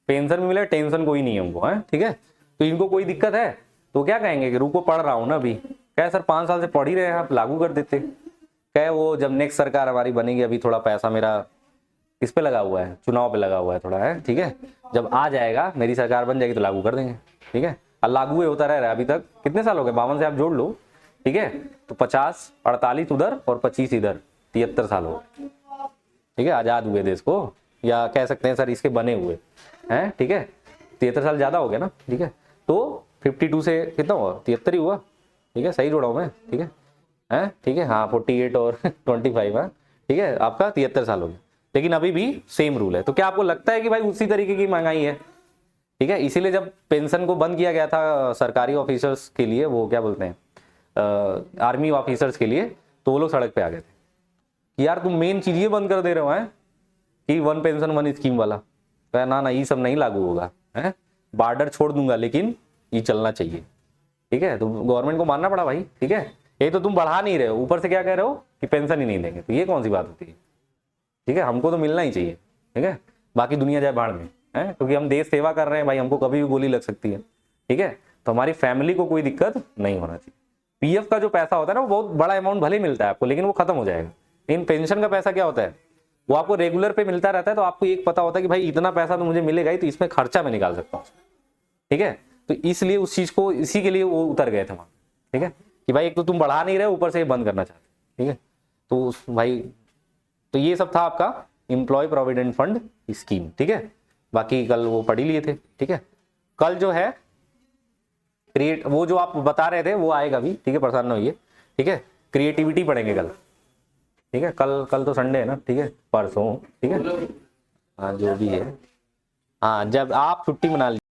S1: पेंशन भी मिलेगा, टेंशन कोई नहीं है हमको, है, ठीक है। तो इनको कोई दिक्कत है तो क्या कहेंगे कि रुको पढ़ रहा हूं ना अभी, क्या सर 5 साल से पढ़ ही रहे हैं आप, लागू कर देते, क्या वो जब नेक्स्ट सरकार हमारी बनेगी, अभी थोड़ा पैसा मेरा किस पे लगा हुआ है, चुनाव पे लगा हुआ है थोड़ा, है, ठीक है, जब आ जाएगा मेरी सरकार बन जाएगी तो लागू कर देंगे, ठीक है। और लागू होता रह रहा है अभी तक, कितने साल हो गए, 52 से आप जोड़ लो, ठीक है, तो 50 48 उधर और 25 इधर, 73 साल हो गए, ठीक है, आजाद हुए देश को, या कह सकते हैं सर इसके बने हुए हैं, ठीक है, 73 साल ज्यादा हो गया ना, ठीक है। तो 52 से कितना हुआ, 73 ही हुआ, ठीक है, सही जोड़ा हूं मैं, ठीक है, ठीक है, हाँ 48 और 25 है, ठीक है, आपका 73 साल हो गया, लेकिन अभी भी सेम रूल है। तो क्या आपको लगता है कि भाई उसी तरीके की महंगाई है? ठीक है, इसीलिए जब पेंशन को बंद किया गया था सरकारी ऑफिसर्स के लिए, वो क्या बोलते हैं आर्मी ऑफिसर्स के लिए, तो वो लोग सड़क पे आ गए थे कि यार तुम मेन चीज ये बंद कर दे रहे हो, है कि वन पेंशन वन स्कीम वाला। तो ना ना, ये सब नहीं लागू होगा, है बॉर्डर छोड़ दूंगा लेकिन ये चलना चाहिए। ठीक है, तो गवर्नमेंट को मानना पड़ा भाई। ठीक है, ये तो तुम बढ़ा नहीं रहे हो, ऊपर से क्या कह रहे हो कि पेंशन ही नहीं देंगे, तो ये कौन सी बात होती है? ठीक है, हमको तो मिलना ही चाहिए। ठीक है, बाकी दुनिया जाए भाड़ में, है क्योंकि हम देश सेवा कर रहे हैं भाई, हमको कभी भी गोली लग सकती है। ठीक है, तो हमारी फैमिली को कोई दिक्कत नहीं होना चाहिए। पीएफ का जो पैसा होता है ना, वो बहुत बड़ा अमाउंट भले मिलता है आपको, लेकिन वो खत्म हो जाएगा। लेकिन पेंशन का पैसा क्या होता है, वो आपको रेगुलर पे मिलता रहता है, तो आपको एक पता होता है कि भाई इतना पैसा तो मुझे मिलेगा ही, तो इसमें खर्चा मैं निकाल सकता हूँ। ठीक है, तो इसलिए उस चीज को, इसी के लिए वो उतर गए थे वहां। ठीक है, कि भाई एक तो तुम बढ़ा नहीं रहे, ऊपर से बंद करना चाहते। ठीक है, तो भाई, तो ये सब था आपका एम्प्लॉय प्रोविडेंट फंड स्कीम। ठीक है, बाकी कल वो पढ़ ही लिए थे। ठीक है, कल जो है क्रिएट, वो जो आप बता रहे थे वो आएगा भी। ठीक है, परेशान ना होइए। ठीक है, क्रिएटिविटी पढ़ेंगे कल। ठीक है, कल तो संडे है ना। ठीक है, परसों। ठीक है, हाँ जो भी है, हाँ जब आप छुट्टी मना लीजिए।